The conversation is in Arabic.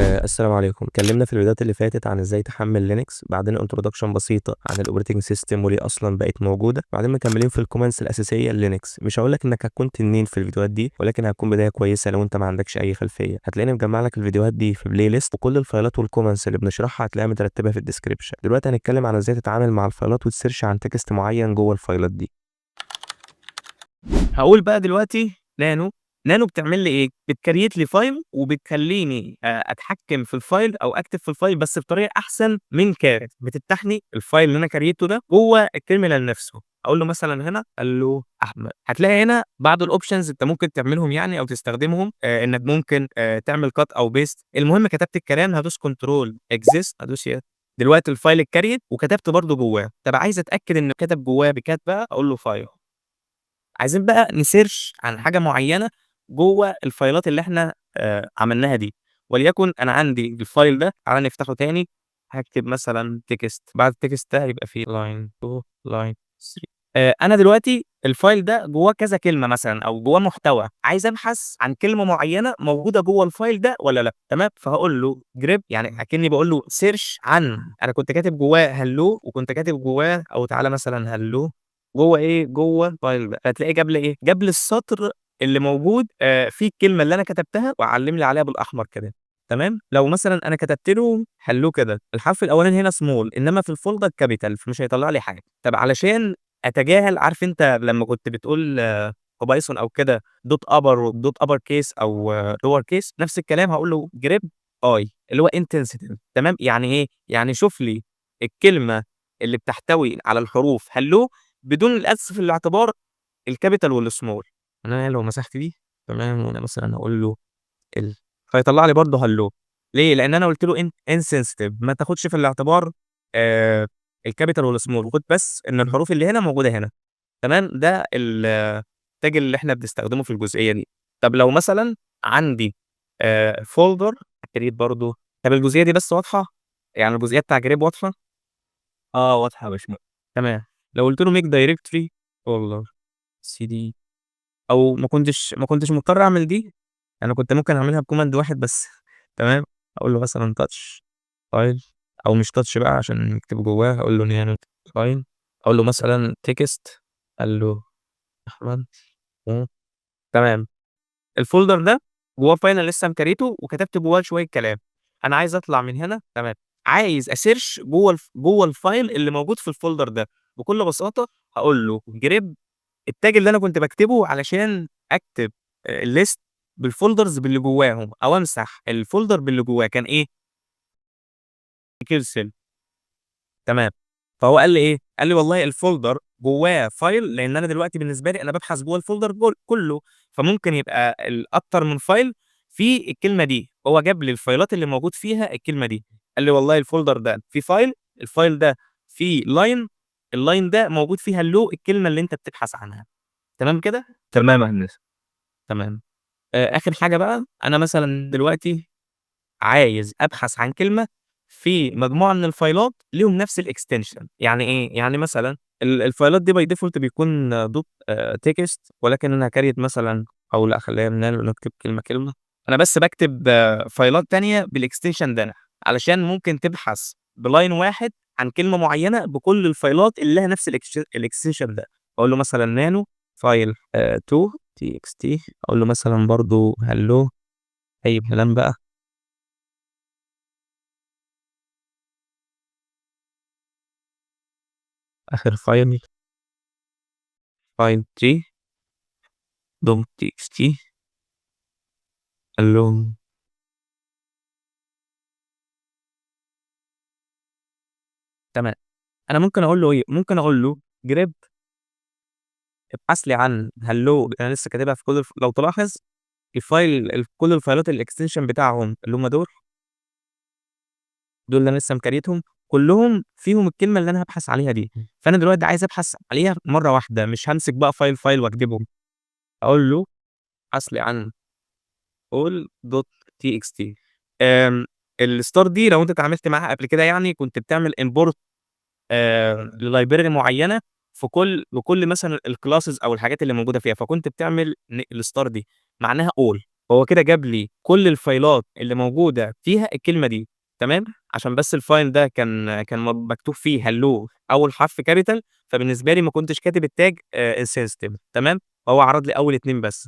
السلام عليكم. اتكلمنا في الفيديوهات اللي فاتت عن ازاي تحمل لينكس، بعدين انترودكشن بسيطه عن الاوبريتنج سيستم وليه اصلا بقت موجوده، بعدين مكملين في الكومنتس الاساسيه للينكس. مش هقول لك انك هتكون تنين في الفيديوهات دي، ولكن هتكون بدايه كويسه لو انت ما عندكش اي خلفيه. هتلاقيني مجمع لك الفيديوهات دي في بلاي ليست، وكل الفايلات والكومنتس اللي بنشرحها هتلاقيها مترتبه في الديسكربشن. دلوقتي هنتكلم عن ازاي تتعامل مع الفايلات وتسيرش عن تكست معين جوه الفايلات دي. هاقول بقى دلوقتي نانو بتعمل لي إيه، بتكريت لي فايل وبتخلّيني أتحكم في الفايل أو أكتب في الفايل بس بطريقة أحسن من كارت، بتفتح لي الفايل اللي أنا كريته ده جوّه التيرمينال نفسه، أقول له مثلًا هنا قال له أحمد، هتلاقي هنا بعض الoptions أنت ممكن تعملهم يعني أو تستخدمهم إنك ممكن تعمل cut أو paste. المهم كتبت الكلام هادوس control exist هادوس دلوقتي الفايل اتكريت وكتبت برضه جوّاه. طب عايز أتأكد إنه كتب جوّاه بكات بقى أقول له file. عايزين بقى نسيرش عن حاجة معيّنة جوّه الفايلات اللي إحنا عملناها دي، وليكن أنا عندي الفايل ده تعالَ نفتحه تاني، هاكتب مثلًا text بعد الtext ده هيبقى في line 2 line 3 أنا دلوقتي الفايل ده جوّاه كذا كلمة مثلًا أو جوّاه محتوى، عايز أبحث عن كلمة معيّنة موجودة جوّه الفايل ده والّا لأ، تمام؟ فهاقول له grep يعني أكنّي باقول له search عن أنا كنت كاتب جوّاه hello وكنت كاتب جوّاه أو تعالَ مثلًا hello جوّه إيه، جوّه الفايل ده، فتلاقيه جاب لي إيه، جاب لي السطر اللي موجود فيه الكلمة اللي أنا كتبتها وعلّم لي عليها بالأحمر كده، تمام؟ لو مثلًا أنا كتبت له hello كده، الحرف الأولاني هنا small إنما في الfolder capital فمش هيطلّع لي حاجة. طب علشان أتجاهل عارف أنت لمّا كنت بتقول في بايثون أو كده dot upper dot upper case أو lower case نفس الكلام هاقول له grep I اللي هو insensitive تمام؟ يعني إيه، يعني شوف لي الكلمة اللي بتحتوي على الحروف hello بدون الأخذ في الاعتبار الcapital والsmall. أنا لو مسحت دي تمام، وأنا مثلًا هاقول له ال فهيطلّع لي برضه hello ليه؟ لإن أنا قُلت له insensitive ما تاخدش في الاعتبار آآ الcapital والsmall وخُد بس إن الحروف اللي هنا موجودة هنا، تمام؟ ده الtag اللي إحنا بنستخدمه في الجزئية دي. طب لو مثلًا عندي folder create برضه طب الجزئية دي بس واضحة؟ يعني الجزئية بتاع grep واضحة؟ واضحة يا باشمهندس. تمام. لو قُلت له make directory folder cd أو ما كنتش مضطر أعمل دي، أنا كنت ممكن أعملها بcommand واحد بس تمام، أقول له مثلًا touch file أو مش touch بقى عشان نكتب جواه، هاقول له nano file أقول له مثلًا text قال له أحمد إمم، تمام. الfolder ده جواه file أنا لسه مكريته وكتبت جواه شوية كلام، أنا عايز أطلع من هنا تمام، عايز أسيرش جوه الfile اللي موجود في الfolder ده، بكل بساطة هاقول له grep الtag اللي أنا كنت باكتبه علشان أكتب list بالfolders باللي جواهم أو أمسح الfolder باللي جواه كان إيه؟ cancel تمام. فهو قال لي إيه، قال لي والله الfolder جواه file لإن أنا دلوقتي بالنسبة لي أنا بابحث جوه الfolder كله، فممكن يبقى أكتر من file فيه الكلمة دي، هو جاب لي الفايلات اللي موجود فيها الكلمة دي، قال لي والله الfolder ده فيه file الfile ده فيه line الline ده موجود فيه hello الكلمة اللي أنت بتبحث عنها، تمام كده؟ تمام يا هندسة. تمام. آخر حاجة بقى، أنا مثلًا دلوقتي عايز أبحث عن كلمة في مجموعة من الفايلات ليهم نفس الextension يعني إيه؟ يعني مثلًا الفايلات دي by default بيكون dot text ولكن أنا هاكريت مثلًا أو لأ خلّينا نكتب كلمة، كلمة. أنا بس باكتب فايلات تانية بالextension ده علشان ممكن تبحث بline واحد عن كلمة معينة بكل الفايلات اللي لها نفس الextension ده. أقول له مثلًا nano file 2 txt أقول له مثلًا برضه hello أي كلام بقى. آخر file 3 .txt hello تمام. أنا ممكن أقول له إيه، ممكن أقول له grep ابحث لي عن hello أنا لسه كاتبها في كل لو تلاحظ كل الفايلات الextension بتاعهم اللي هم دول اللي أنا لسه مكريتهم، كلّهم فيهم الكلمة اللي أنا هابحث عليها دي، فأنا دلوقتي عايز أبحث عليها مرّة واحدة، مش هامسك بقى file واكتبهم، أقول له ابحث لي عن all.txt الstar دي لو أنت اتعاملت معاها قبل كده يعني كنت بتعمل import لlibrary معيّنة في لكل مثلًا الclasses أو الحاجات اللي موجودة فيها، فكنت بتعمل الstar دي معناها all هو كده جاب لي كل الفايلات اللي موجودة فيها الكلمة دي، تمام، عشان بس الفايل ده كان مكتوب فيه hello أول حرف capital، فبالنسبة لي ما كنتش كاتب الtag insensitive، تمام، فهو عرض لي أول 2 بس.